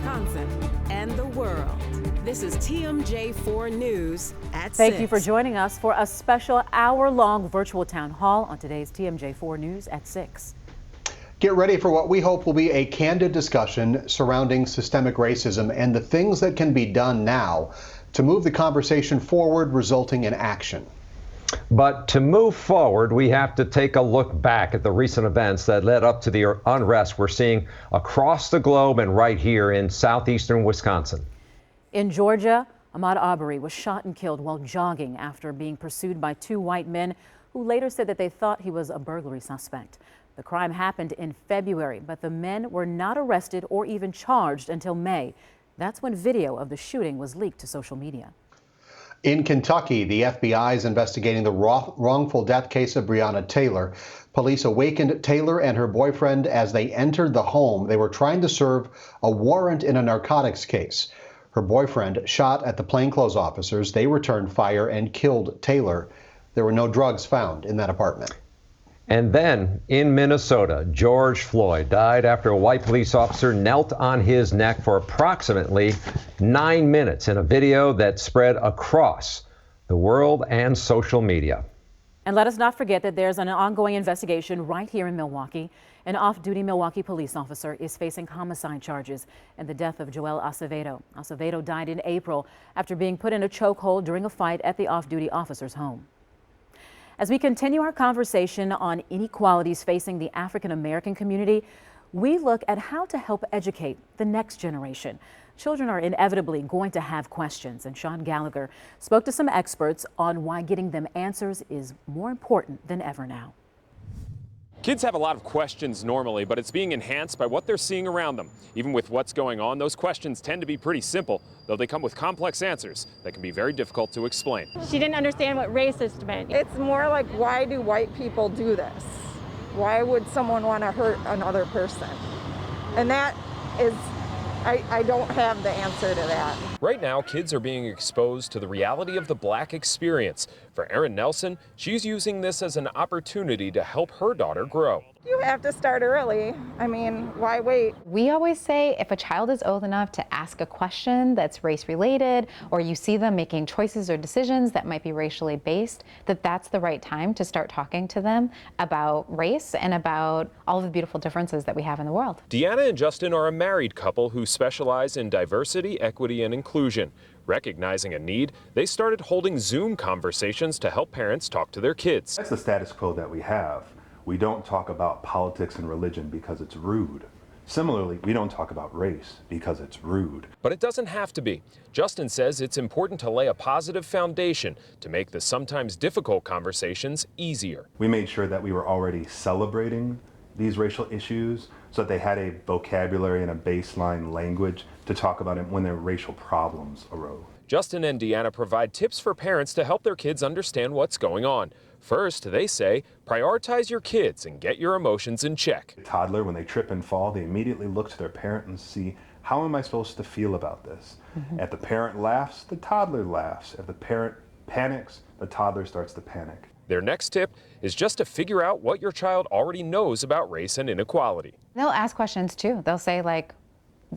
Wisconsin, and the world. This is TMJ4 News at 6. Thank you for joining us for a special hour-long virtual town hall on today's TMJ4 News at 6. Get ready for what we hope will be a candid discussion surrounding systemic racism and the things that can be done now to move the conversation forward, resulting in action. But to move forward, we have to take a look back at the recent events that led up to the unrest we're seeing across the globe and right here in southeastern Wisconsin. In Georgia, Ahmaud Arbery was shot and killed while jogging after being pursued by two white men who later said that they thought he was a burglary suspect. The crime happened in February, but the men were not arrested or even charged until May. That's when video of the shooting was leaked to social media. In Kentucky, the FBI is investigating the wrongful death case of Breonna Taylor. Police awakened Taylor and her boyfriend as they entered the home. They were trying to serve a warrant in a narcotics case. Her boyfriend shot at the plainclothes officers. They returned fire and killed Taylor. There were no drugs found in that apartment. And then in Minnesota, George Floyd died after a white police officer knelt on his neck for approximately 9 minutes in a video that spread across the world and social media. And let us not forget that there's an ongoing investigation right here in Milwaukee. An off-duty Milwaukee police officer is facing homicide charges in the death of Joel Acevedo. Acevedo died in April after being put in a chokehold during a fight at the off-duty officer's home. As we continue our conversation on inequalities facing the African American community, we look at how to help educate the next generation. Children are inevitably going to have questions, and Sean Gallagher spoke to some experts on why getting them answers is more important than ever now. Kids have a lot of questions normally, but it's being enhanced by what they're seeing around them. Even with what's going on, those questions tend to be pretty simple, though they come with complex answers that can be very difficult to explain. She didn't understand what racist meant. It's more like, why do white people do this? Why would someone want to hurt another person? And that is, I don't have the answer to that. Right now, kids are being exposed to the reality of the black experience. For Erin Nelson, she's using this as an opportunity to help her daughter grow. You have to start early. I mean, why wait? We always say if a child is old enough to ask a question that's race related, or you see them making choices or decisions that might be racially based, that's the right time to start talking to them about race and about all of the beautiful differences that we have in the world. Deanna and Justin are a married couple who specialize in diversity, equity, and inclusion. Recognizing a need, they started holding Zoom conversations to help parents talk to their kids. That's the status quo that we have. We don't talk about politics and religion because it's rude. Similarly, we don't talk about race because it's rude. But it doesn't have to be. Justin says it's important to lay a positive foundation to make the sometimes difficult conversations easier. We made sure that we were already celebrating these racial issues so that they had a vocabulary and a baseline language to talk about it when their racial problems arose. Justin and Deanna provide tips for parents to help their kids understand what's going on. First, they say, prioritize your kids and get your emotions in check. A toddler, when they trip and fall, they immediately look to their parent and see, how am I supposed to feel about this? If the parent laughs, the toddler laughs. If the parent panics, the toddler starts to panic. Their next tip is just to figure out what your child already knows about race and inequality. They'll ask questions too. They'll say like,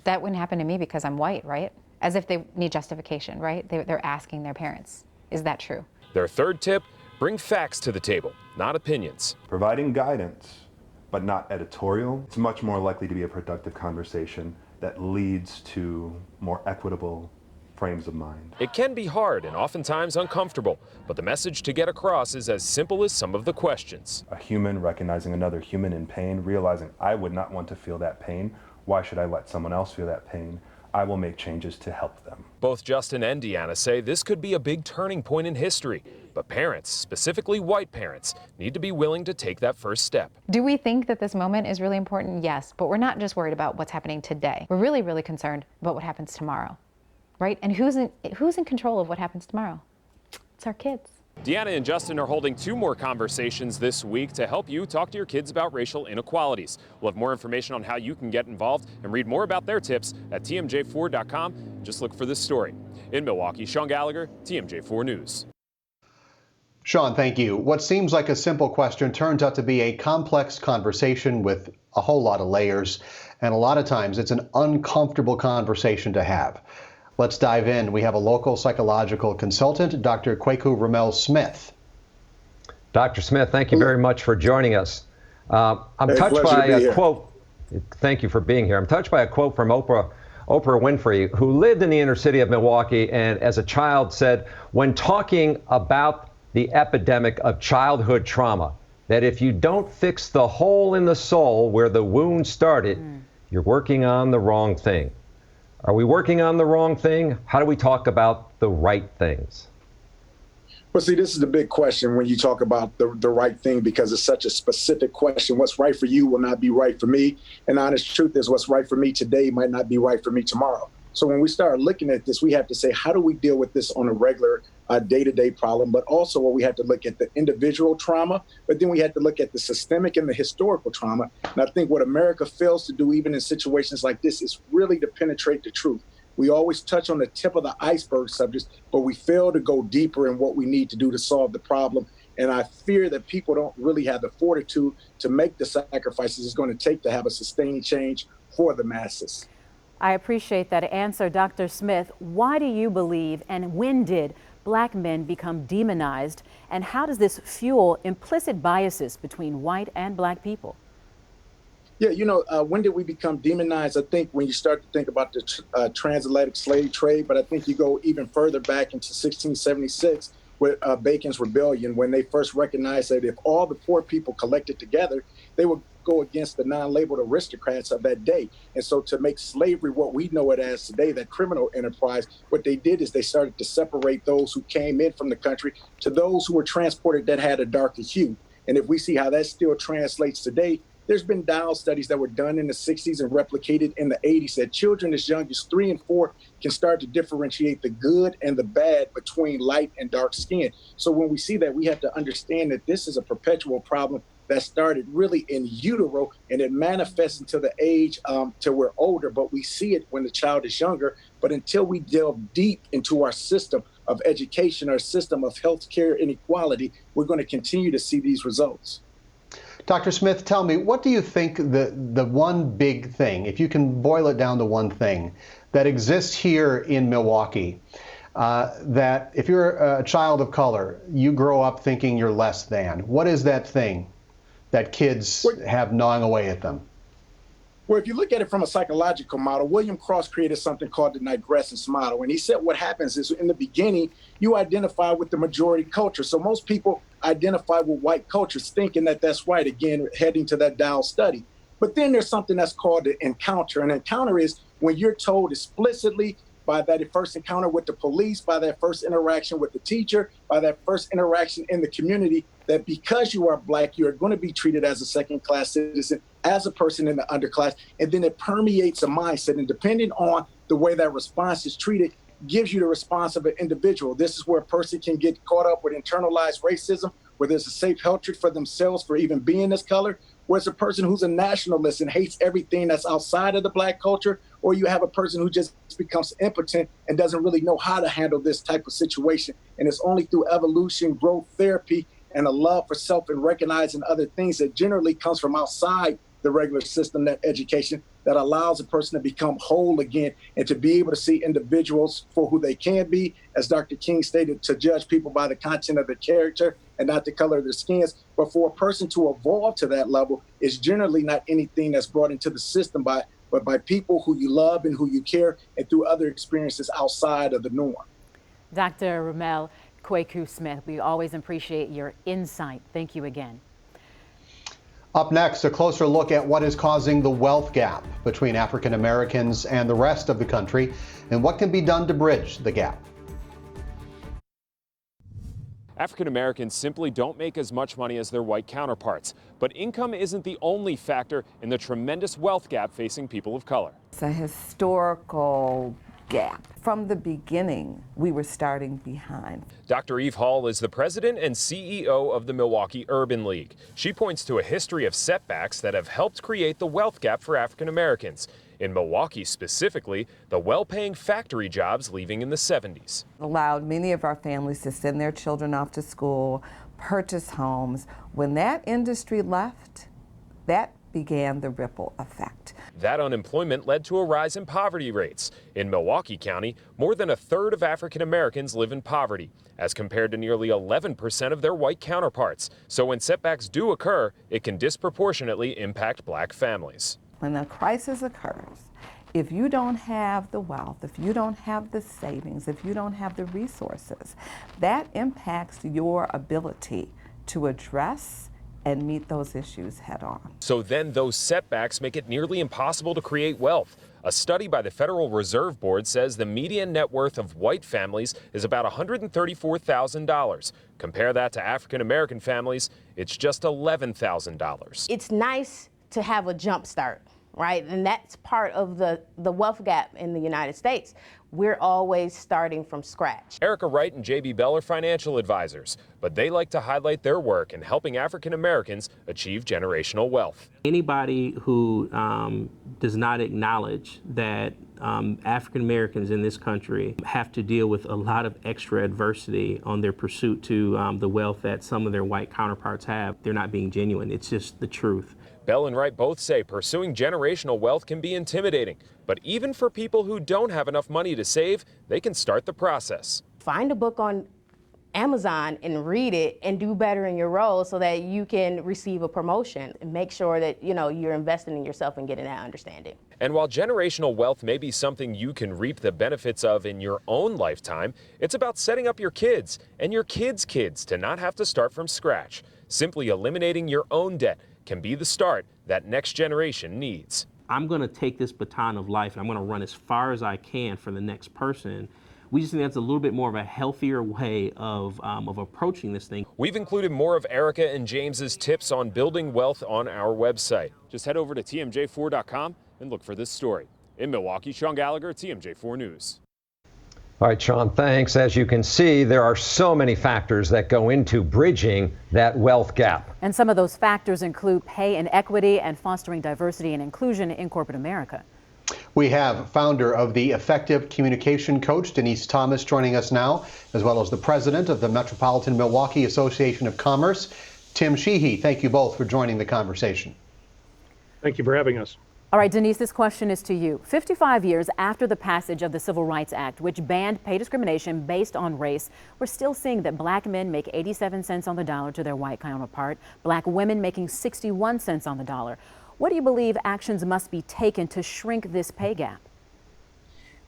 that wouldn't happen to me because I'm white, right? As if they need justification, right? They're asking their parents, is that true? Their third tip, bring facts to the table, not opinions. Providing guidance, but not editorial, it's much more likely to be a productive conversation that leads to more equitable frames of mind. It can be hard and oftentimes uncomfortable, but the message to get across is as simple as some of the questions. A human recognizing another human in pain, realizing I would not want to feel that pain. Why should I let someone else feel that pain? I will make changes to help them. Both Justin and Deanna say this could be a big turning point in history, but parents, specifically white parents, need to be willing to take that first step. Do we think that this moment is really important? Yes, but we're not just worried about what's happening today. We're really, really concerned about what happens tomorrow, right? And who's in control of what happens tomorrow? It's our kids. Deanna and Justin are holding 2 more conversations this week to help you talk to your kids about racial inequalities. We'll have more information on how you can get involved and read more about their tips at tmj4.com. Just look for this story. In Milwaukee, Sean Gallagher, TMJ4 News. Sean, thank you. What seems like a simple question turns out to be a complex conversation with a whole lot of layers. and a lot of times it's an uncomfortable conversation to have. Let's dive in. We have a local psychological consultant, Dr. Kwaku Ramel-Smith. Dr. Smith, thank you very much for joining us. I'm touched by a quote. Thank you for being here. I'm touched by a quote from Oprah Winfrey, who lived in the inner city of Milwaukee and as a child said, when talking about the epidemic of childhood trauma, that if you don't fix the hole in the soul where the wound started, you're working on the wrong thing. Are we working on the wrong thing? How do we talk about the right things? Well, see, this is the big question when you talk about the right thing, because it's such a specific question. What's right for you will not be right for me. And the honest truth is what's right for me today might not be right for me tomorrow. So when we start looking at this, we have to say, how do we deal with this on a regular day-to-day problem? But also we have to look at the individual trauma, but then we have to look at the systemic and the historical trauma. And I think what America fails to do, even in situations like this, is really to penetrate the truth. We always touch on the tip of the iceberg subjects, but we fail to go deeper in what we need to do to solve the problem. And I fear that people don't really have the fortitude to make the sacrifices it's going to take to have a sustained change for the masses. I appreciate that answer, Dr. Smith. Why do you believe, and when did Black men become demonized, and how does this fuel implicit biases between white and Black people? Yeah, when did we become demonized? I think when you start to think about the transatlantic slave trade, but I think you go even further back into 1676 with Bacon's Rebellion, when they first recognized that if all the poor people collected together, they would go against the non-labeled aristocrats of that day. And so to make slavery what we know it as today, that criminal enterprise, what they did is they started to separate those who came in from the country to those who were transported that had a darker hue. And if we see how that still translates today, there's been Dow studies that were done in the 60s and replicated in the 80s that children as young as 3 and 4 can start to differentiate the good and the bad between light and dark skin. So when we see that, we have to understand that this is a perpetual problem that started really in utero, and it manifests until the age till we're older, but we see it when the child is younger. But until we delve deep into our system of education, our system of healthcare inequality, we're going to continue to see these results. Dr. Smith, tell me, what do you think the one big thing, if you can boil it down to one thing, that exists here in Milwaukee, that if you're a child of color, you grow up thinking you're less than? What is that thing that kids have gnawing away at them? Well, if you look at it from a psychological model, William Cross created something called the Nigrescence model. And he said what happens is in the beginning, you identify with the majority culture. So most people identify with white cultures, thinking that that's right, again, heading to that Dow study. But then there's something that's called the encounter. An encounter is when you're told explicitly by that first encounter with the police, by that first interaction with the teacher, by that first interaction in the community, that because you are Black, you're going to be treated as a second-class citizen, as a person in the underclass, and then it permeates a mindset. And depending on the way that response is treated, gives you the response of an individual. This is where a person can get caught up with internalized racism, where there's a safe hatred for themselves for even being this color, where it's a person who's a nationalist and hates everything that's outside of the Black culture, or you have a person who just becomes impotent and doesn't really know how to handle this type of situation. And it's only through evolution, growth therapy, and a love for self and recognizing other things that generally comes from outside the regular system, that education, that allows a person to become whole again and to be able to see individuals for who they can be, as Dr. King stated, to judge people by the content of their character and not the color of their skins. But for a person to evolve to that level is generally not anything that's brought into the system but by people who you love and who you care, and through other experiences outside of the norm. Dr. Ramel Kwaku Smith, we always appreciate your insight. Thank you again. Up next, a closer look at what is causing the wealth gap between African Americans and the rest of the country, and what can be done to bridge the gap. African Americans simply don't make as much money as their white counterparts, but income isn't the only factor in the tremendous wealth gap facing people of color. It's a historical gap. From the beginning, we were starting behind. Dr. Eve Hall is the president and CEO of the Milwaukee Urban League. She points to a history of setbacks that have helped create the wealth gap for African Americans. In Milwaukee specifically, the well-paying factory jobs leaving in the 70s. It allowed many of our families to send their children off to school, purchase homes. When that industry left, that began the ripple effect. That unemployment led to a rise in poverty rates. In Milwaukee County, more than a third of African Americans live in poverty, as compared to nearly 11% of their white counterparts. So when setbacks do occur, it can disproportionately impact black families. When a crisis occurs, if you don't have the wealth, if you don't have the savings, if you don't have the resources, that impacts your ability to address and meet those issues head on. So then those setbacks make it nearly impossible to create wealth. A study by the Federal Reserve Board says the median net worth of white families is about $134,000. Compare that to African American families, it's just $11,000. It's nice to have a jump start, right? And that's part of the wealth gap in the United States. We're always starting from scratch. Erica Wright and J.B. Bell are financial advisors, but they like to highlight their work in helping African Americans achieve generational wealth. Anybody who does not acknowledge that African Americans in this country have to deal with a lot of extra adversity on their pursuit to the wealth that some of their white counterparts have, they're not being genuine. It's just the truth. Bell and Wright both say pursuing generational wealth can be intimidating, but even for people who don't have enough money to save, they can start the process. Find a book on Amazon and read it and do better in your role so that you can receive a promotion, and make sure that you're investing in yourself and getting that understanding. And while generational wealth may be something you can reap the benefits of in your own lifetime, it's about setting up your kids and your kids' kids to not have to start from scratch. Simply eliminating your own debt can be the start that next generation needs. I'm going to take this baton of life and I'm going to run as far as I can for the next person. We just think that's a little bit more of a healthier way of approaching this thing. We've included more of Erica and James's tips on building wealth on our website. Just head over to tmj4.com and look for this story. In Milwaukee, Sean Gallagher, TMJ4 News. All right, Sean, thanks. As you can see, there are so many factors that go into bridging that wealth gap. And some of those factors include pay inequity and fostering diversity and inclusion in corporate America. We have founder of the Effective Communication Coach, Denise Thomas, joining us now, as well as the president of the Metropolitan Milwaukee Association of Commerce, Tim Sheehy. Thank you both for joining the conversation. Thank you for having us. All right, Denise, this question is to you. 55 years after the passage of the Civil Rights Act, which banned pay discrimination based on race, we're still seeing that black men make 87 cents on the dollar to their white counterpart, black women making 61 cents on the dollar. What do you believe actions must be taken to shrink this pay gap?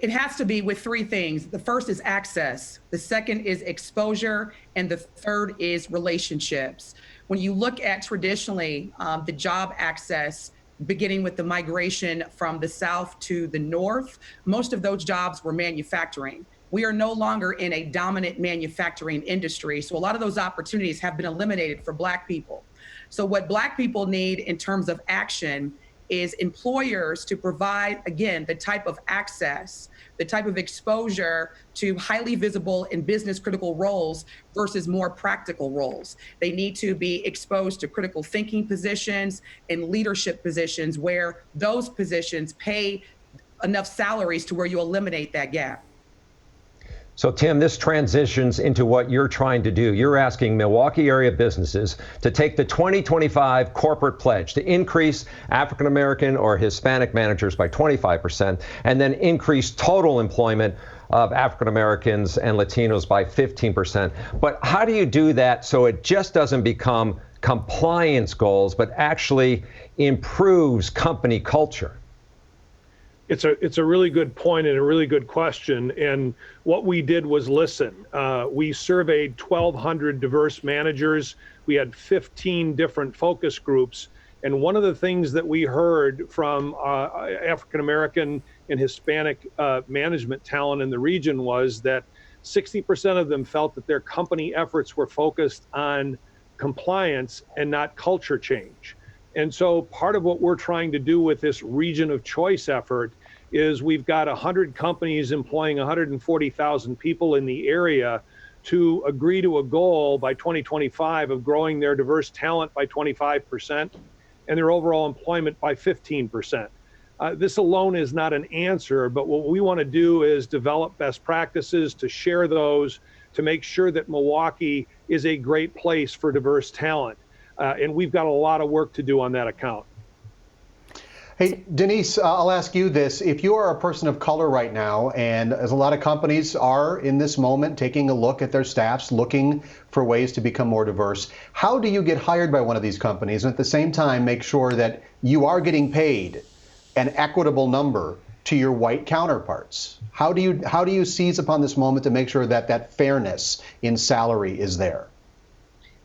It has to be with three things. The first is access, the second is exposure, and the third is relationships. When you look at traditionally the job access, beginning with the migration from the South to the North, most of those jobs were manufacturing. We are no longer in a dominant manufacturing industry, so a lot of those opportunities have been eliminated for Black people. So what Black people need in terms of action is employers to provide, again, the type of access, the type of exposure to highly visible and business critical roles versus more practical roles. They need to be exposed to critical thinking positions and leadership positions where those positions pay enough salaries to where you eliminate that gap. So, Tim, this transitions into what you're trying to do. You're asking Milwaukee area businesses to take the 2025 corporate pledge to increase African American or Hispanic managers by 25% and then increase total employment of African Americans and Latinos by 15%. But how do you do that so it just doesn't become compliance goals, but actually improves company culture? It's a really good point and a really good question. And what we did was listen. We surveyed 1,200 diverse managers. We had 15 different focus groups. And one of the things that we heard from African American and Hispanic management talent in the region was that 60% of them felt that their company efforts were focused on compliance and not culture change. And so part of what we're trying to do with this region of choice effort is we've got 100 companies employing 140,000 people in the area to agree to a goal by 2025 of growing their diverse talent by 25% and their overall employment by 15%. This alone is not an answer, but what we want to do is develop best practices to share those, to make sure that Milwaukee is a great place for diverse talent. And we've got a lot of work to do on that account. Hey, Denise, I'll ask you this. If you are a person of color right now, and as a lot of companies are in this moment taking a look at their staffs, looking for ways to become more diverse, how do you get hired by one of these companies and at the same time make sure that you are getting paid an equitable number to your white counterparts? How do you seize upon this moment to make sure that that fairness in salary is there?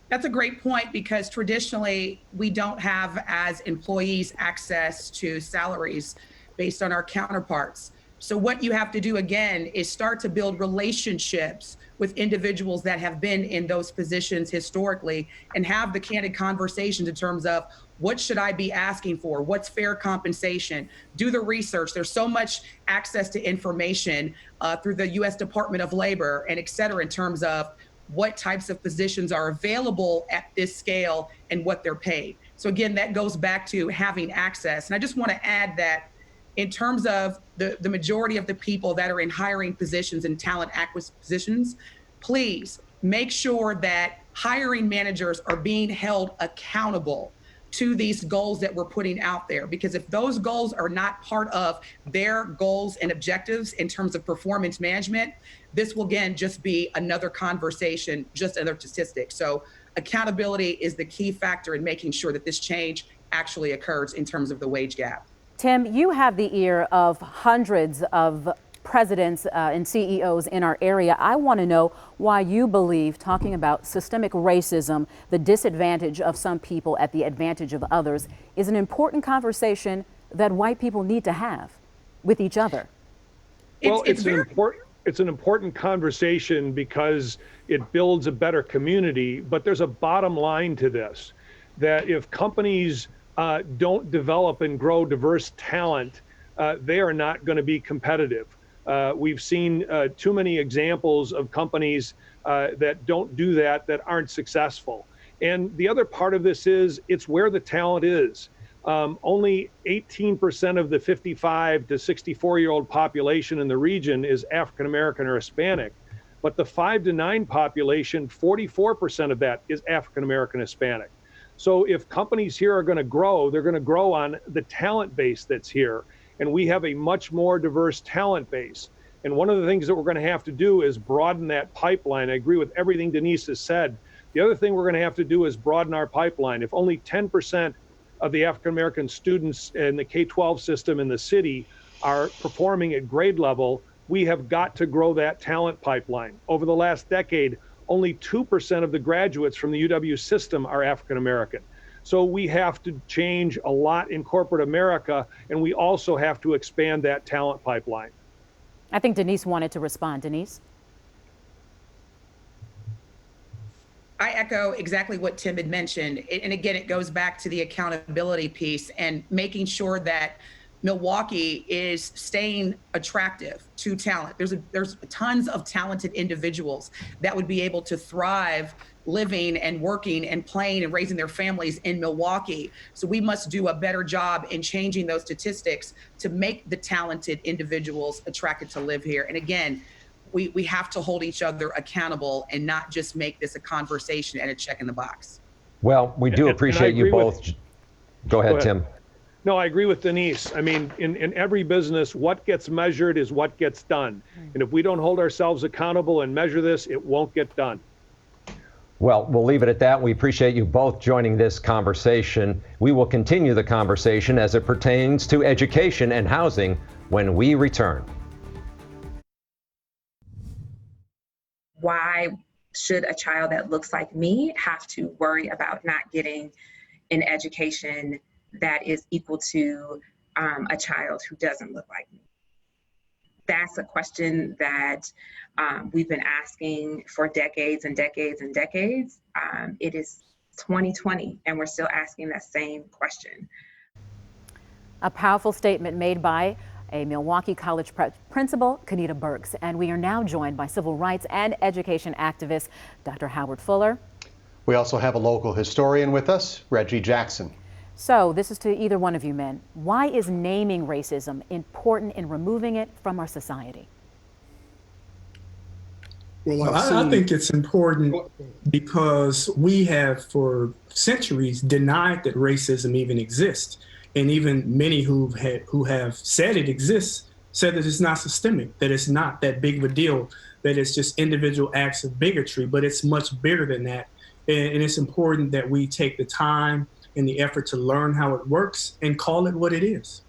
That's a great point, because traditionally we don't have, as employees, access to salaries based on our counterparts. So what you have to do again is start to build relationships with individuals that have been in those positions historically and have the candid conversations in terms of what should I be asking for? What's fair compensation? Do the research. There's so much access to information through the U.S. Department of Labor and et cetera, in terms of what types of positions are available at this scale and what they're paid. So again, that goes back to having access. And I just want to add that in terms of the majority of the people that are in hiring positions and talent acquisition positions, please make sure that hiring managers are being held accountable to these goals that we're putting out there. Because if those goals are not part of their goals and objectives in terms of performance management, this will again just be another conversation, just another statistic. So accountability is the key factor in making sure that this change actually occurs in terms of the wage gap. Tim, you have the ear of hundreds of presidents and CEOs in our area. I want to know why you believe talking about systemic racism, the disadvantage of some people at the advantage of others, is an important conversation that white people need to have with each other. Well, it's an important conversation because it builds a better community, but there's a bottom line to this, that if companies don't develop and grow diverse talent, they are not going to be competitive. We've seen too many examples of companies that don't do that aren't successful. And the other part of this is it's where the talent is. Only 18% of the 55 to 64-year-old population in the region is African American or Hispanic. But the 5 to 9 population, 44% of that is African American Hispanic. So if companies here are going to grow, they're going to grow on the talent base that's here. And we have a much more diverse talent base. And one of the things that we're going to have to do is broaden that pipeline. I agree with everything Denise has said. The other thing we're going to have to do is broaden our pipeline. If only 10% of the African American students in the K-12 system in the city are performing at grade level, we have got to grow that talent pipeline. Over the last decade, only 2% of the graduates from the UW system are African American. So we have to change a lot in corporate America, and we also have to expand that talent pipeline. I think Denise wanted to respond. Denise? I echo exactly what Tim had mentioned. And again, it goes back to the accountability piece and making sure that Milwaukee is staying attractive to talent. There's tons of talented individuals that would be able to thrive living and working and playing and raising their families in Milwaukee. So we must do a better job in changing those statistics to make the talented individuals attracted to live here. And again, we have to hold each other accountable and not just make this a conversation and a check in the box. Well, we do appreciate you both. Go ahead, Tim. No, I agree with Denise. I mean, in every business, what gets measured is what gets done. And if we don't hold ourselves accountable and measure this, it won't get done. Well, we'll leave it at that. We appreciate you both joining this conversation. We will continue the conversation as it pertains to education and housing when we return. Why should a child that looks like me have to worry about not getting an education that is equal to a child who doesn't look like me? That's a question that we've been asking for decades and decades and decades. It is 2020 and we're still asking that same question. A powerful statement made by a Milwaukee College principal, Kenita Burks. And we are now joined by civil rights and education activist, Dr. Howard Fuller. We also have a local historian with us, Reggie Jackson. So this is to either one of you men. Why is naming racism important in removing it from our society? Well, I think it's important because we have for centuries denied that racism even exists. And even many who have said it exists said that it's not systemic, that it's not that big of a deal, that it's just individual acts of bigotry, but it's much bigger than that. And it's important that we take the time and the effort to learn how it works and call it what it is.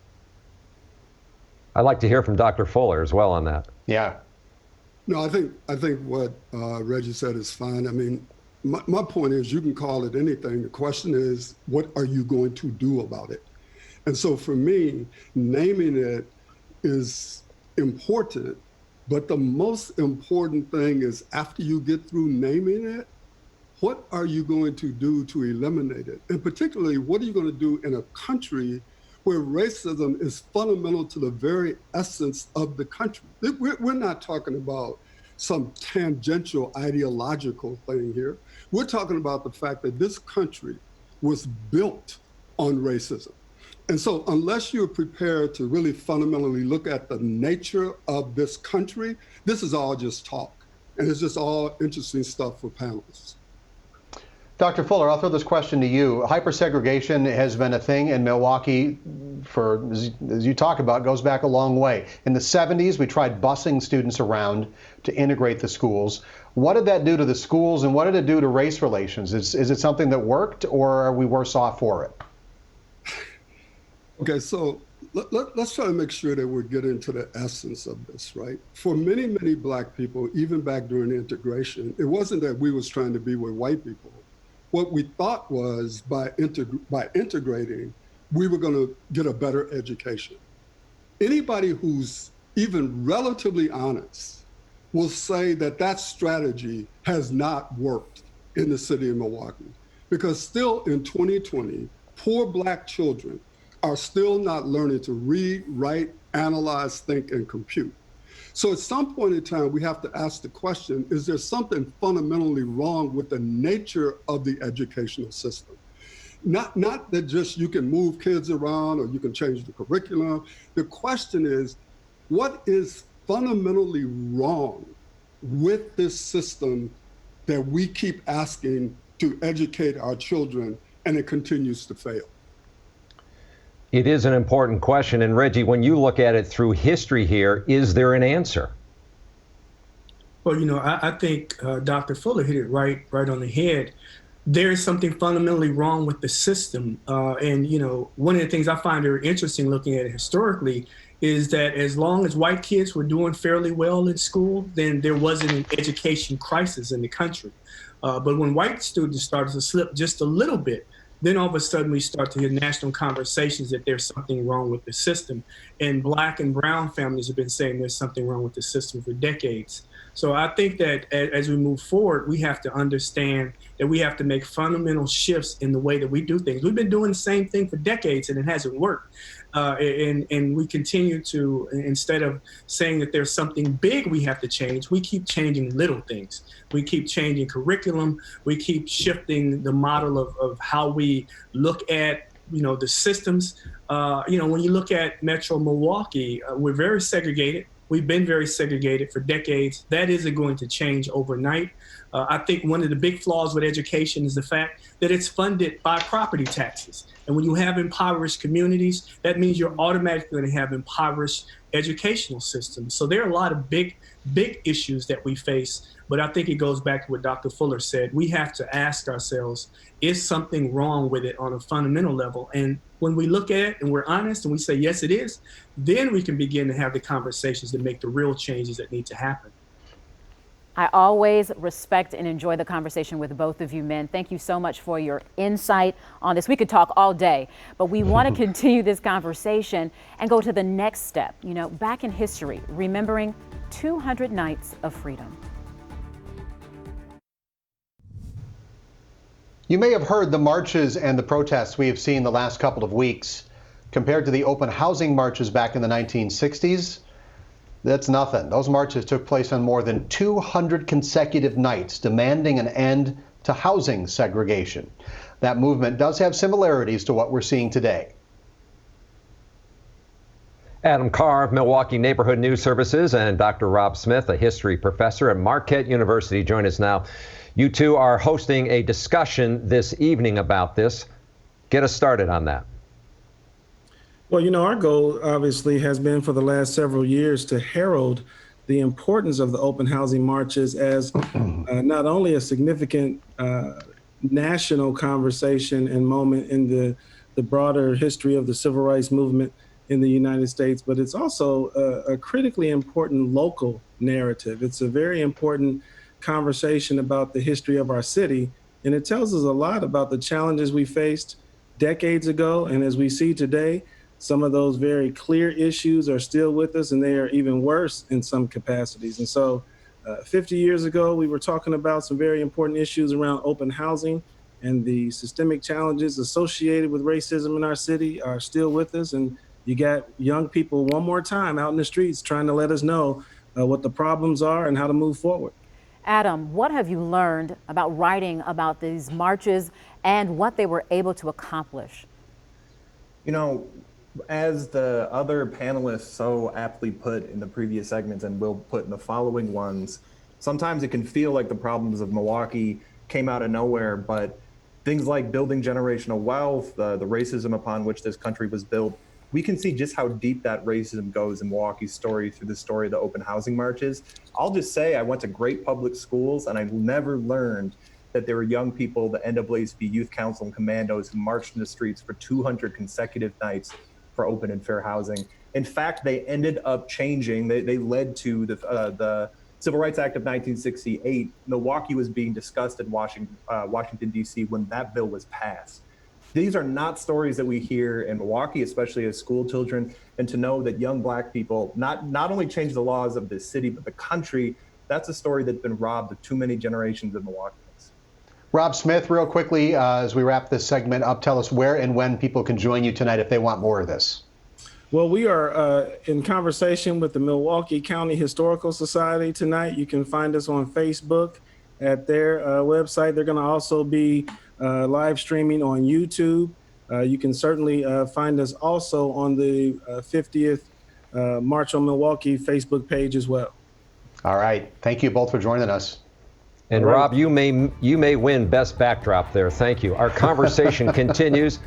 I'd like to hear from Dr. Fuller as well on that. Yeah. No, I think what Reggie said is fine. I mean, my point is you can call it anything. The question is, what are you going to do about it? And so for me, naming it is important, but the most important thing is after you get through naming it, what are you going to do to eliminate it? And particularly, what are you going to do in a country where racism is fundamental to the very essence of the country? We're not talking about some tangential ideological thing here. We're talking about the fact that this country was built on racism. And so unless you're prepared to really fundamentally look at the nature of this country, this is all just talk. And it's just all interesting stuff for panelists. Dr. Fuller, I'll throw this question to you. Hypersegregation has been a thing in Milwaukee for, as you talk about, goes back a long way. In the 70s, we tried busing students around to integrate the schools. What did that do to the schools, and what did it do to race relations? Is it something that worked, or are we worse off for it? Okay, so let's try to make sure that we're getting to the essence of this, right? For many, many Black people, even back during integration, it wasn't that we was trying to be with white people. What we thought was by integrating, we were going to get a better education. Anybody who's even relatively honest will say that that strategy has not worked in the city of Milwaukee, because still in 2020, poor Black children are still not learning to read, write, analyze, think, and compute. So at some point in time, we have to ask the question, is there something fundamentally wrong with the nature of the educational system? Not that just you can move kids around or you can change the curriculum. The question is, what is fundamentally wrong with this system that we keep asking to educate our children, and it continues to fail? It is an important question. And Reggie, when you look at it through history here, is there an answer? Well, you know, I think Dr. Fuller hit it right on the head. There is something fundamentally wrong with the system. And, you know, one of the things I find very interesting looking at it historically is that as long as white kids were doing fairly well in school, then there wasn't an education crisis in the country. But when white students started to slip just a little bit, then all of a sudden we start to hear national conversations that there's something wrong with the system. And Black and brown families have been saying there's something wrong with the system for decades. So I think that as we move forward, we have to understand that we have to make fundamental shifts in the way that we do things. We've been doing the same thing for decades and it hasn't worked. And we continue to, instead of saying that there's something big we have to change, we keep changing little things. We keep changing curriculum. We keep shifting the model of how we look at, you know, the systems. You know, when you look at Metro Milwaukee, we're very segregated. We've been very segregated for decades. That isn't going to change overnight. I think one of the big flaws with education is the fact that it's funded by property taxes. And when you have impoverished communities, that means you're automatically going to have impoverished educational systems. So there are a lot of big issues that we face. But I think it goes back to what Dr. Fuller said. We have to ask ourselves, is something wrong with it on a fundamental level? And when we look at it and we're honest and we say, yes, it is, then we can begin to have the conversations that make the real changes that need to happen. I always respect and enjoy the conversation with both of you men. Thank you so much for your insight on this. We could talk all day, but we want to continue this conversation and go to the next step. You know, back in history, remembering 200 nights of freedom. You may have heard the marches and the protests we have seen the last couple of weeks. Compared to the open housing marches back in the 1960s, that's nothing. Those marches took place on more than 200 consecutive nights, demanding an end to housing segregation. That movement does have similarities to what we're seeing today. Adam Carr of Milwaukee Neighborhood News Services and Dr. Rob Smith, a history professor at Marquette University, join us now. You two are hosting a discussion this evening about this. Get us started on that. Well, you know, our goal obviously has been for the last several years to herald the importance of the open housing marches as not only a significant national conversation and moment in the broader history of the civil rights movement in the United States, but it's also a critically important local narrative. It's a very important conversation about the history of our city, and it tells us a lot about the challenges we faced decades ago, and as we see today, some of those very clear issues are still with us, and they are even worse in some capacities. And so 50 years ago, we were talking about some very important issues around open housing, and the systemic challenges associated with racism in our city are still with us. And you got young people one more time out in the streets trying to let us know what the problems are and how to move forward. Adam, what have you learned about writing about these marches and what they were able to accomplish? You know, as the other panelists so aptly put in the previous segments and will put in the following ones, sometimes it can feel like the problems of Milwaukee came out of nowhere, but things like building generational wealth, the racism upon which this country was built, we can see just how deep that racism goes in Milwaukee's story through the story of the open housing marches. I'll just say I went to great public schools and I never learned that there were young people, the NAACP Youth Council and Commandos, who marched in the streets for 200 consecutive nights for open and fair housing. In fact, they ended up changing. They led to the Civil Rights Act of 1968. Milwaukee was being discussed in Washington, D.C. when that bill was passed. These are not stories that we hear in Milwaukee, especially as school children, and to know that young Black people not only changed the laws of this city, but the country, that's a story that's been robbed of too many generations of Milwaukeeans. Rob Smith, real quickly, as we wrap this segment up, tell us where and when people can join you tonight if they want more of this. Well, we are in conversation with the Milwaukee County Historical Society tonight. You can find us on Facebook at their website. They're going to also be live streaming on YouTube. You can certainly find us also on the 50th March on Milwaukee Facebook page as well. All right. Thank you both for joining us. And All right. Rob, you may win Best Backdrop there. Thank you. Our conversation continues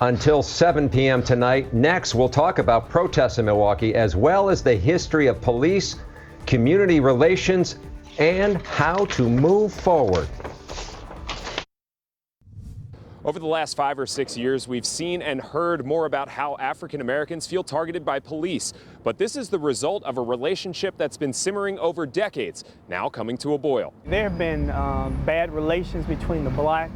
until 7 p.m. tonight. Next, we'll talk about protests in Milwaukee, as well as the history of police, community relations, and how to move forward. Over the last 5 or 6 years, we've seen and heard more about how African Americans feel targeted by police. But this is the result of a relationship that's been simmering over decades, now coming to a boil. There have been bad relations between the Black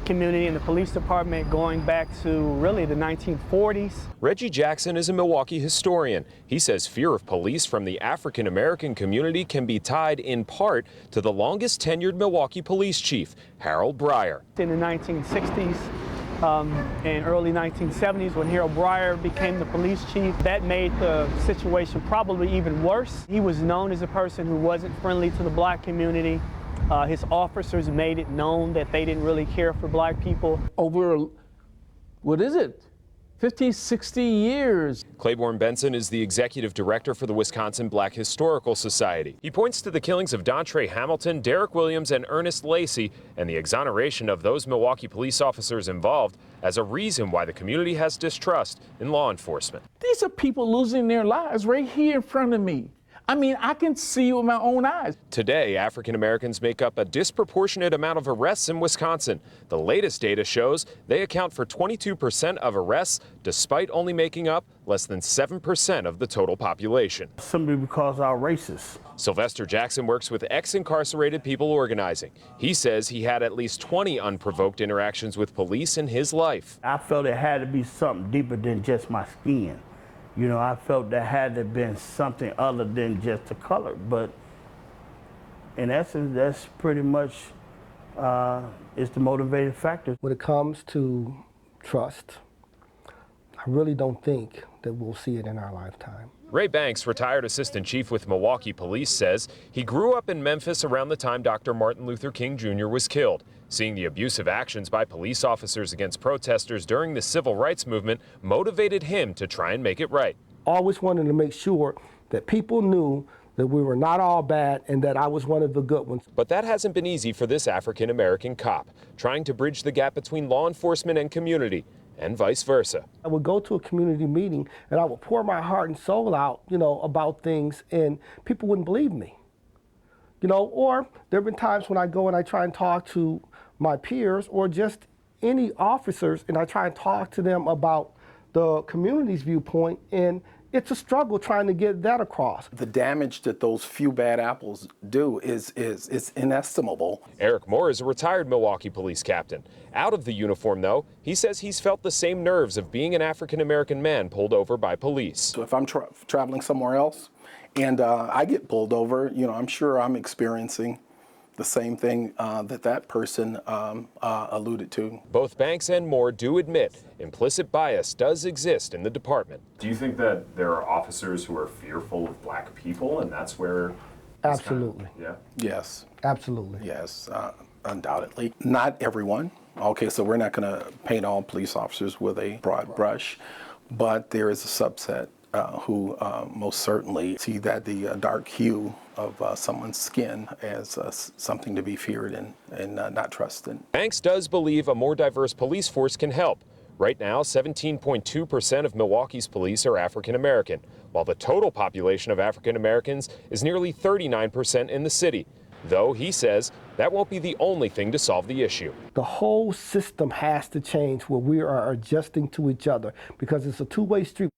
community and the police department going back to really the 1940s. Reggie Jackson is a Milwaukee historian. He says fear of police from the African American community can be tied in part to the longest tenured Milwaukee police chief, Harold Breyer. In the 1960s and early 1970s, when Harold Breyer became the police chief, that made the situation probably even worse. He was known as a person who wasn't friendly to the Black community. His officers made it known that they didn't really care for Black people. Over, 50, 60 years. Claiborne Benson is the executive director for the Wisconsin Black Historical Society. He points to the killings of Dontre Hamilton, Derek Williams, and Ernest Lacey, and the exoneration of those Milwaukee police officers involved as a reason why the community has distrust in law enforcement. These are people losing their lives right here in front of me. I mean, I can see with my own eyes. Today, African Americans make up a disproportionate amount of arrests in Wisconsin. The latest data shows they account for 22% of arrests, despite only making up less than 7% of the total population. Simply because I'm racist. Sylvester Jackson works with ex-incarcerated people organizing. He says he had at least 20 unprovoked interactions with police in his life. I felt it had to be something deeper than just my skin. You know, I felt there had to have been something other than just the color. But in essence, that's pretty much is the motivating factor. When it comes to trust, I really don't think that we'll see it in our lifetime. Ray Banks, retired assistant chief with Milwaukee Police, says he grew up in Memphis around the time Dr. Martin Luther King Jr. was killed. Seeing the abusive actions by police officers against protesters during the civil rights movement motivated him to try and make it right. Always wanted to make sure that people knew that we were not all bad and that I was one of the good ones. But that hasn't been easy for this African American cop, trying to bridge the gap between law enforcement and community. and vice versa. I would go to a community meeting and I would pour my heart and soul out, about things, and people wouldn't believe me. Or there have been times when I go and I try and talk to my peers or just any officers, and I try and talk to them about the community's viewpoint, and it's a struggle trying to get that across. The damage that those few bad apples do is inestimable. Eric Moore is a retired Milwaukee police captain. Out of the uniform, though, he says he's felt the same nerves of being an African-American man pulled over by police. So if I'm traveling somewhere else and I get pulled over, I'm sure I'm experiencing the same thing that person alluded to. Both Banks and Moore do admit implicit bias does exist in the department. Do you think that there are officers who are fearful of black people, and that's where? Absolutely. Yeah. Yes. Absolutely. Yes, undoubtedly. Not everyone. Okay, so we're not going to paint all police officers with a broad brush, but there is a subset who most certainly see that the dark hue of someone's skin as something to be feared and not trusted. Banks does believe a more diverse police force can help. Right now, 17.2% of Milwaukee's police are African American, while the total population of African Americans is nearly 39% in the city. Though he says that won't be the only thing to solve the issue. The whole system has to change where we are adjusting to each other, because it's a two-way street.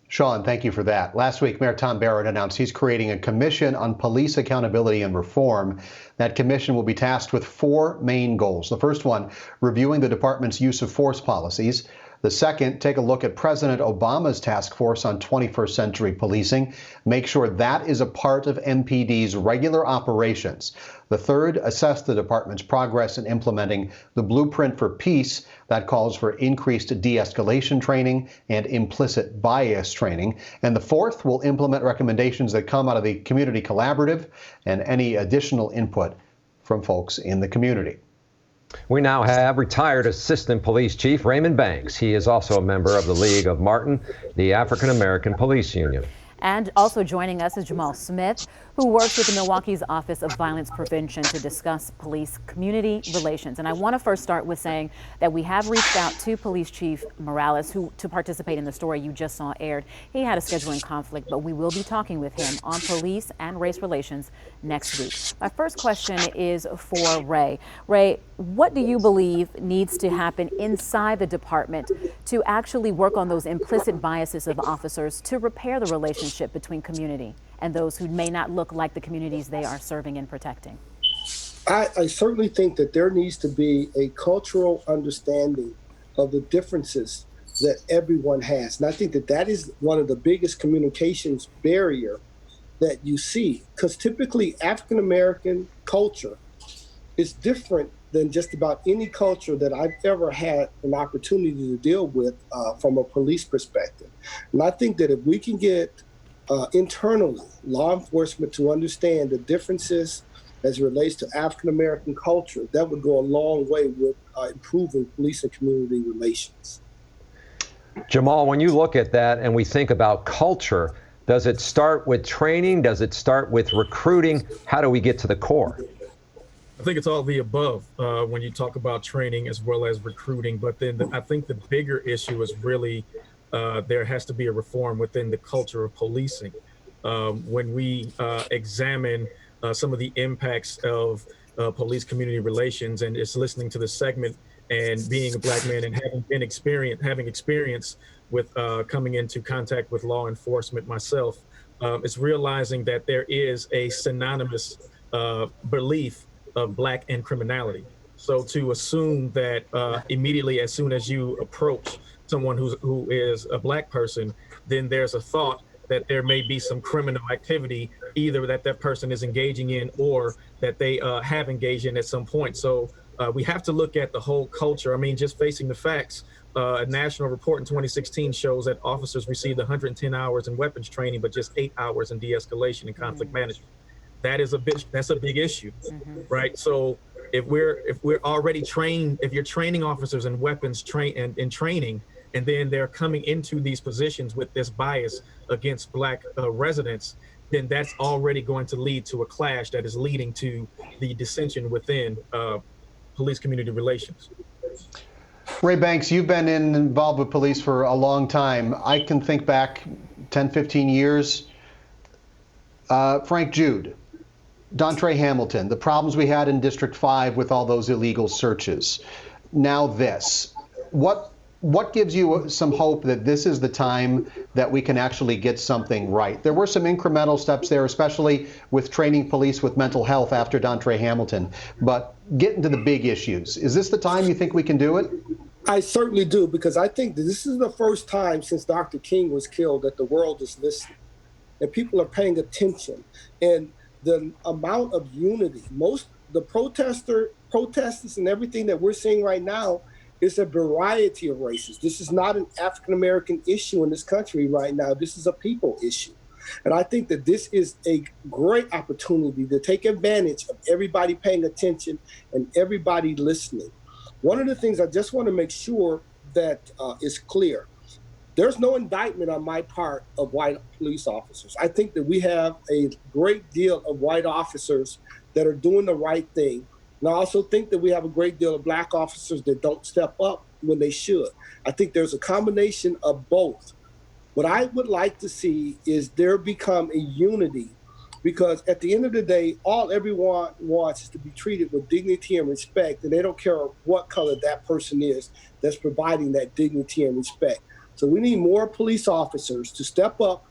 Sean, thank you for that. Last week, Mayor Tom Barrett announced he's creating a commission on police accountability and reform. That commission will be tasked with 4 main goals. The first one, reviewing the department's use of force policies. The second, take a look at President Obama's task force on 21st century policing. Make sure that is a part of MPD's regular operations. The third, assess the department's progress in implementing the Blueprint for Peace that calls for increased de-escalation training and implicit bias training. And the fourth will implement recommendations that come out of the community collaborative and any additional input from folks in the community. We now have retired Assistant Police Chief Raymond Banks. He is also a member of the League of Martin, the African American Police Union. And also joining us is Jamal Smith, who works with the Milwaukee's Office of Violence Prevention to discuss police community relations. And I want to first start with saying that we have reached out to Police Chief Morales to participate in the story you just saw aired. He had a scheduling conflict, but we will be talking with him on police and race relations next week. My first question is for Ray. Ray, what do you believe needs to happen inside the department to actually work on those implicit biases of officers to repair the relationship between community and those who may not look like the communities they are serving and protecting? I certainly think that there needs to be a cultural understanding of the differences that everyone has. And I think that that is one of the biggest communications barrier that you see, because typically African-American culture is different than just about any culture that I've ever had an opportunity to deal with from a police perspective. And I think that if we can get internally law enforcement to understand the differences as it relates to African-American culture, that would go a long way with improving police and community relations. Jamal, when you look at that and we think about culture, does it start with training? Does it start with recruiting? How do we get to the core? I think it's all the above when you talk about training as well as recruiting. But then I think the bigger issue is really there has to be a reform within the culture of policing. When we examine some of the impacts of police community relations, and it's listening to the segment and being a Black man and having experience with coming into contact with law enforcement myself, it's realizing that there is a synonymous belief of Black and criminality. So to assume that immediately as soon as you approach someone who is a Black person, then there's a thought that there may be some criminal activity, either that person is engaging in or that they have engaged in at some point. So we have to look at the whole culture. I mean, just facing the facts, a national report in 2016 shows that officers received 110 hours in weapons training, but just 8 hours in de-escalation and conflict management. That's a big issue, right? So if we're already trained, if you're training officers in weapons training, and then they're coming into these positions with this bias against Black residents, then that's already going to lead to a clash that is leading to the dissension within police community relations. Ray Banks, you've been involved with police for a long time. I can think back 10, 15 years. Frank Jude, Dontre Hamilton, the problems we had in District 5 with all those illegal searches. Now this. What gives you some hope that this is the time that we can actually get something right? There were some incremental steps there, especially with training police with mental health after Dontre Hamilton. But getting to the big issues, is this the time you think we can do it? I certainly do, because I think that this is the first time since Dr. King was killed that the world is listening and people are paying attention. And the amount of unity, the protesters and everything that we're seeing right now is a variety of races. This is not an African-American issue in this country right now. This is a people issue. And I think that this is a great opportunity to take advantage of everybody paying attention and everybody listening. One of the things I just want to make sure that is clear, there's no indictment on my part of white police officers. I think that we have a great deal of white officers that are doing the right thing. And I also think that we have a great deal of black officers that don't step up when they should. I think there's a combination of both. What I would like to see is there become a unity, because at the end of the day, all everyone wants is to be treated with dignity and respect, and they don't care what color that person is that's providing that dignity and respect. So we need more police officers to step up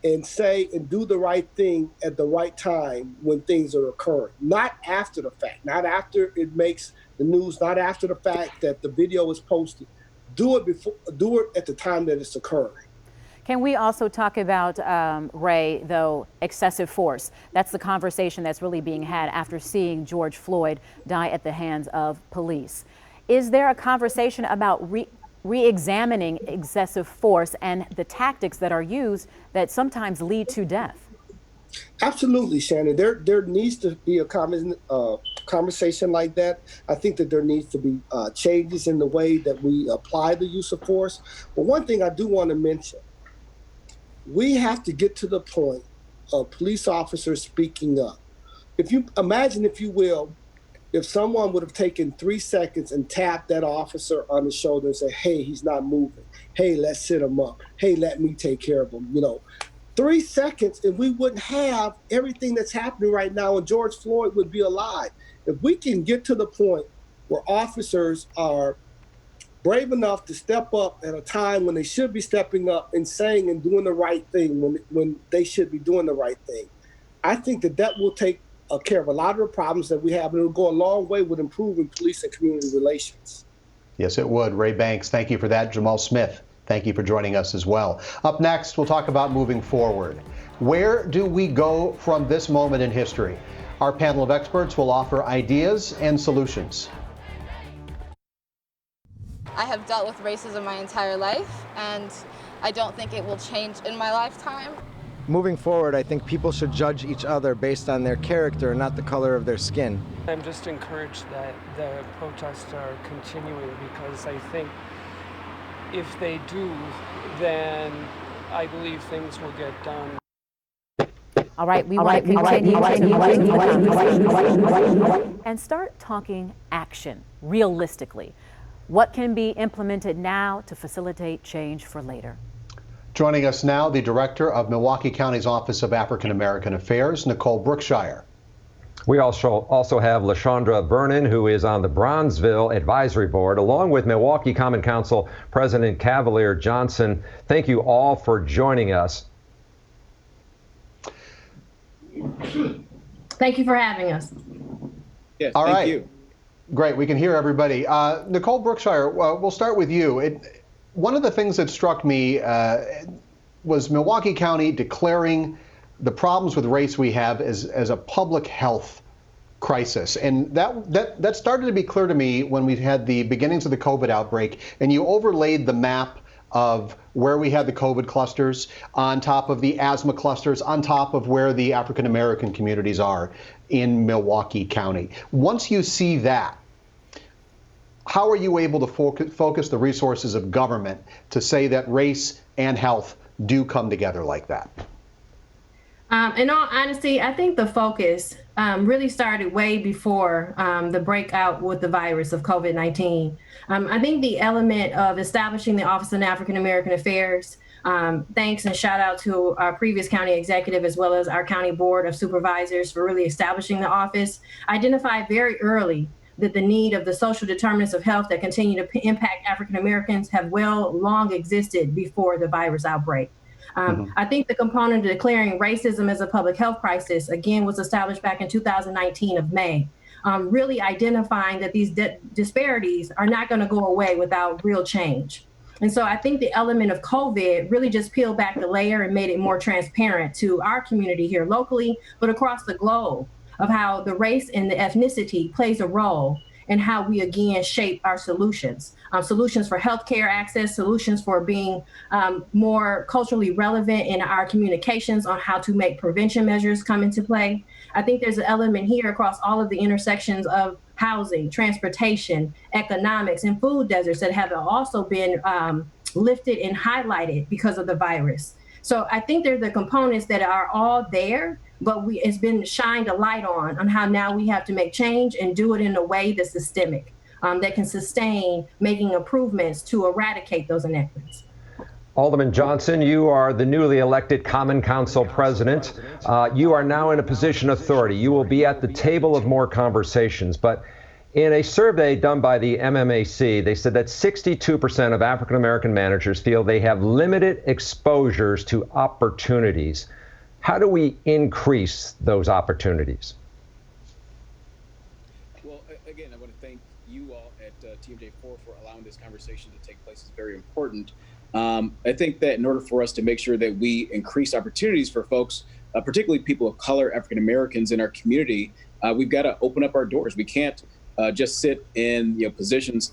and say and do the right thing at the right time when things are occurring, not after the fact, not after it makes the news, not after the fact that the video is posted. Do it at the time that it's occurring. Can we also talk about, Ray, though, excessive force? That's the conversation that's really being had after seeing George Floyd die at the hands of police. Is there a conversation about re-examining excessive force and the tactics that are used that sometimes lead to death? Absolutely, Shannon. There needs to be a conversation like that. I think that there needs to be changes in the way that we apply the use of force. But one thing I do want to mention, we have to get to the point of police officers speaking up. If you imagine, if you will, if someone would have taken 3 seconds and tapped that officer on the shoulder and said, hey, he's not moving. Hey, let's sit him up. Hey, let me take care of him. 3 seconds and we wouldn't have everything that's happening right now, and George Floyd would be alive. If we can get to the point where officers are brave enough to step up at a time when they should be stepping up and saying and doing the right thing when they should be doing the right thing, I think that will take care of a lot of the problems that we have, and it will go a long way with improving police and community relations. Yes, it would. Ray Banks, thank you for that. Jamal Smith, thank you for joining us as well. Up next, we'll talk about moving forward. Where do we go from this moment in history? Our panel of experts will offer ideas and solutions. I have dealt with racism my entire life, and I don't think it will change in my lifetime. Moving forward, I think people should judge each other based on their character, not the color of their skin. I'm just encouraged that the protests are continuing, because I think if they do, then I believe things will get done. All right, we want to continue and start talking action realistically. What can be implemented now to facilitate change for later? Joining us now, the director of Milwaukee County's Office of African American Affairs, NICOLE Brookshire. We also have LaShondra Vernon, who is on the Bronzeville Advisory Board, along with Milwaukee Common Council President Cavalier Johnson. Thank you all for joining us. Thank you for having us. Yes, all right. Thank you. Great, we can hear everybody. NICOLE Brookshire, we'll start with you. One of the things that struck me was Milwaukee County declaring the problems with race we have as a public health crisis. And that started to be clear to me when we had the beginnings of the COVID outbreak, and you overlaid the map of where we had the COVID clusters on top of the asthma clusters, on top of where the African American communities are in Milwaukee County. Once you see that, how are you able to focus the resources of government to say that race and health do come together like that? In all honesty, I think the focus really started way before the breakout with the virus of COVID-19. I think the element of establishing the Office of African American Affairs, thanks and shout out to our previous county executive as well as our county board of supervisors for really establishing the office, identified very early that the need of the social determinants of health that continue to impact African Americans have long existed before the virus outbreak. I think the component of declaring racism as a public health crisis, again, was established back in 2019 of May, really identifying that these disparities are not going to go away without real change. And so I think the element of COVID really just peeled back the layer and made it more transparent to our community here locally, but across the globe, of how the race and the ethnicity plays a role and how we again shape our solutions. Solutions for healthcare access, solutions for being more culturally relevant in our communications on how to make prevention measures come into play. I think there's an element here across all of the intersections of housing, transportation, economics, and food deserts that have also been lifted and highlighted because of the virus. So I think they're the components that are all there, but it's been shined a light on how now we have to make change and do it in a way that's systemic, that can sustain making improvements to eradicate those inequities. Alderman Johnson, you are the newly elected Common Council president. You are now in a position of authority. You will be at the table of more conversations. But in a survey done by the MMAC, they said that 62% of African American managers feel they have limited exposures to opportunities. How do we increase those opportunities? Well, again, I want to thank you all at TMJ4 for allowing this conversation to take place. It's very important. I think that in order for us to make sure that we increase opportunities for folks, particularly people of color, African Americans in our community, we've got to open up our doors. We can't just sit in positions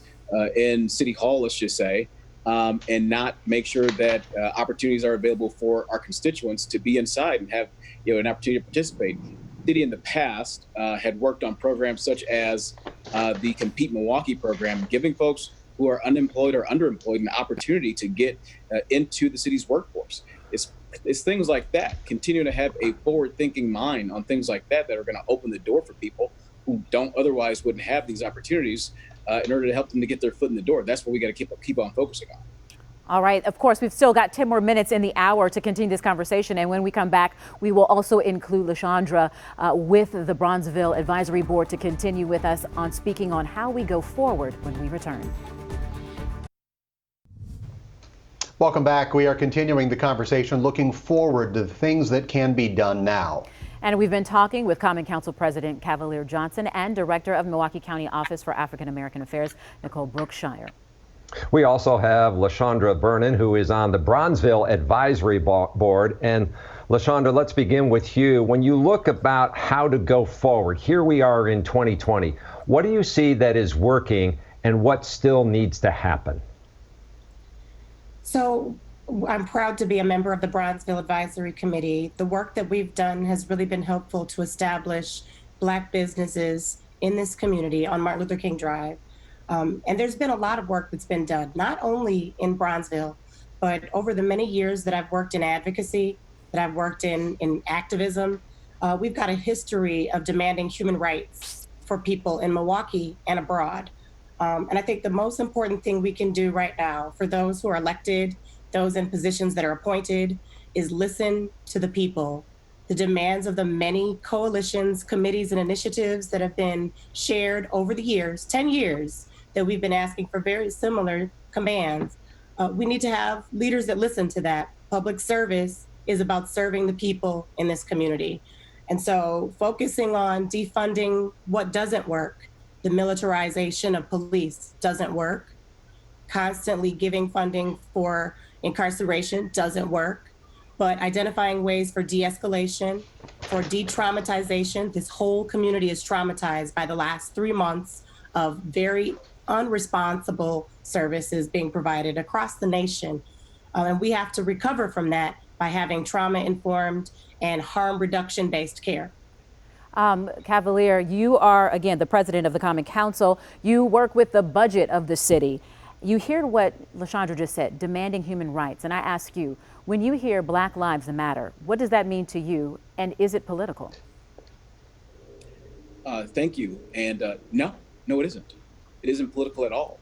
in City Hall, let's just say, and not make sure that opportunities are available for our constituents to be inside and have an opportunity to participate. The city in the past had worked on programs such as the Compete Milwaukee program, giving folks who are unemployed or underemployed an opportunity to get into the city's workforce. It's things like that, continuing to have a forward-thinking mind on things like that that are going to open the door for people who wouldn't have these opportunities in order to help them to get their foot in the door. That's what we got to keep on focusing on. All right. Of course, we've still got 10 more minutes in the hour to continue this conversation. And when we come back, we will also include LaShondra with the Bronzeville Advisory Board to continue with us on speaking on how we go forward when we return. Welcome back. We are continuing the conversation, looking forward to the things that can be done now. And we've been talking with Common Council President Cavalier Johnson and Director of Milwaukee County Office for African American Affairs, NICOLE BROOKSHIRE. We also have LaShondra Vernon, who is on the Bronzeville Advisory Board. And LaShondra, let's begin with you. When you look about how to go forward, here we are in 2020. What do you see that is working and what still needs to happen? So I'm proud to be a member of the Bronzeville Advisory Committee. The work that we've done has really been helpful to establish Black businesses in this community on Martin Luther King Drive. And there's been a lot of work that's been done, not only in Bronzeville, but over the many years that I've worked in advocacy, that I've worked in activism. We've got a history of demanding human rights for people in Milwaukee and abroad. And I think the most important thing we can do right now for those who are elected, those in positions that are appointed, is listen to the people, the demands of the many coalitions, committees, and initiatives that have been shared over the years, 10 years, that we've been asking for very similar commands. We need to have leaders that listen to that. Public service is about serving the people in this community. And so focusing on defunding what doesn't work, the militarization of police doesn't work. Constantly giving funding for incarceration doesn't work, but identifying ways for de-escalation, for de-traumatization. This whole community is traumatized by the last 3 months of very unresponsible services being provided across the nation. And we have to recover from that by having trauma-informed and harm reduction-based care. Cavalier, you are, again, the president of the Common Council. You work with the budget of the city. You hear what LaShondra just said, demanding human rights. And I ask you, when you hear Black Lives Matter, what does that mean to you? And is it political? Thank you. And no, it isn't. It isn't political at all.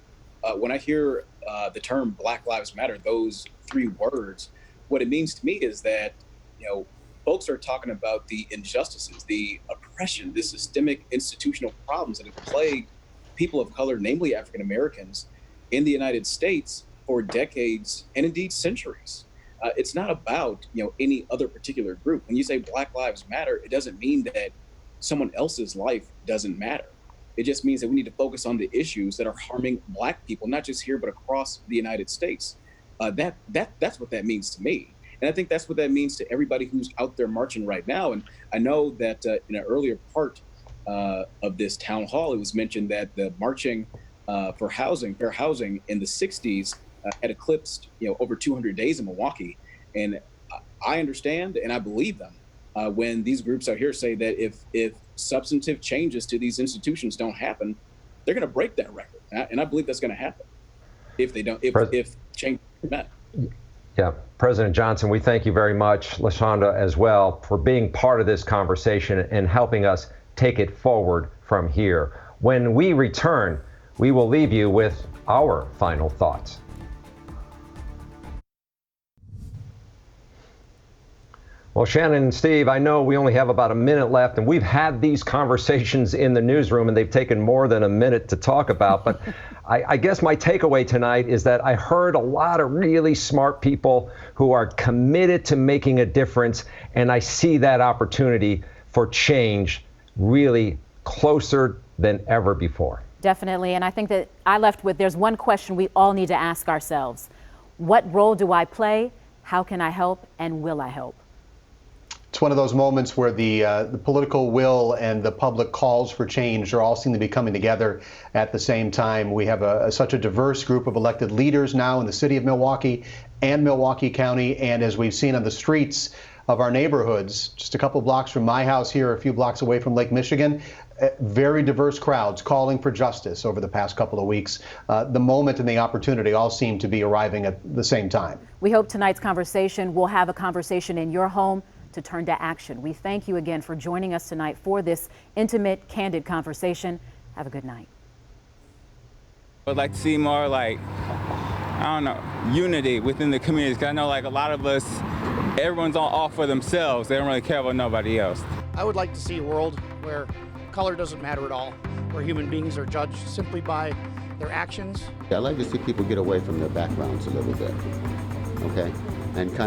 When I hear the term Black Lives Matter, those three words, what it means to me is that, folks are talking about the injustices, the oppression, the systemic institutional problems that have plagued people of color, namely African Americans, in the United States for decades and indeed centuries. It's not about any other particular group. When you say Black Lives Matter, it doesn't mean that someone else's life doesn't matter. It just means that we need to focus on the issues that are harming Black people, not just here, but across the United States. That's what that means to me. And I think that's what that means to everybody who's out there marching right now. And I know that in an earlier part of this town hall, it was mentioned that the marching for housing, fair housing in the 60s had eclipsed over 200 days in Milwaukee. And I understand and I believe them when these groups out here say that if substantive changes to these institutions don't happen, they're going to break that record. And I believe that's going to happen if they don't, if change is met. Yeah, President Johnson, we thank you very much, LaShonda as well, for being part of this conversation and helping us take it forward from here. When we return, we will leave you with our final thoughts. Well, Shannon and Steve, I know we only have about a minute left, and we've had these conversations in the newsroom, and they've taken more than a minute to talk about. But I guess my takeaway tonight is that I heard a lot of really smart people who are committed to making a difference, and I see that opportunity for change really closer than ever before. Definitely, and I think that I left with, there's one question we all need to ask ourselves. What role do I play? How can I help? And will I help? It's one of those moments where the political will and the public calls for change are all seem to be coming together at the same time. We have such a diverse group of elected leaders now in the city of Milwaukee and Milwaukee County, and as we've seen on the streets of our neighborhoods, just a couple blocks from my house here, a few blocks away from Lake Michigan, very diverse crowds calling for justice over the past couple of weeks. The moment and the opportunity all seem to be arriving at the same time. We hope tonight's conversation will have a conversation in your home to turn to action. We thank you again for joining us tonight for this intimate, candid conversation. Have a good night. I'd like to see more unity within the community. 'Cause I know a lot of us, everyone's all for themselves. They don't really care about nobody else. I would like to see a world where color doesn't matter at all, where human beings are judged simply by their actions. I'd like to see people get away from their backgrounds a little bit, okay? And kind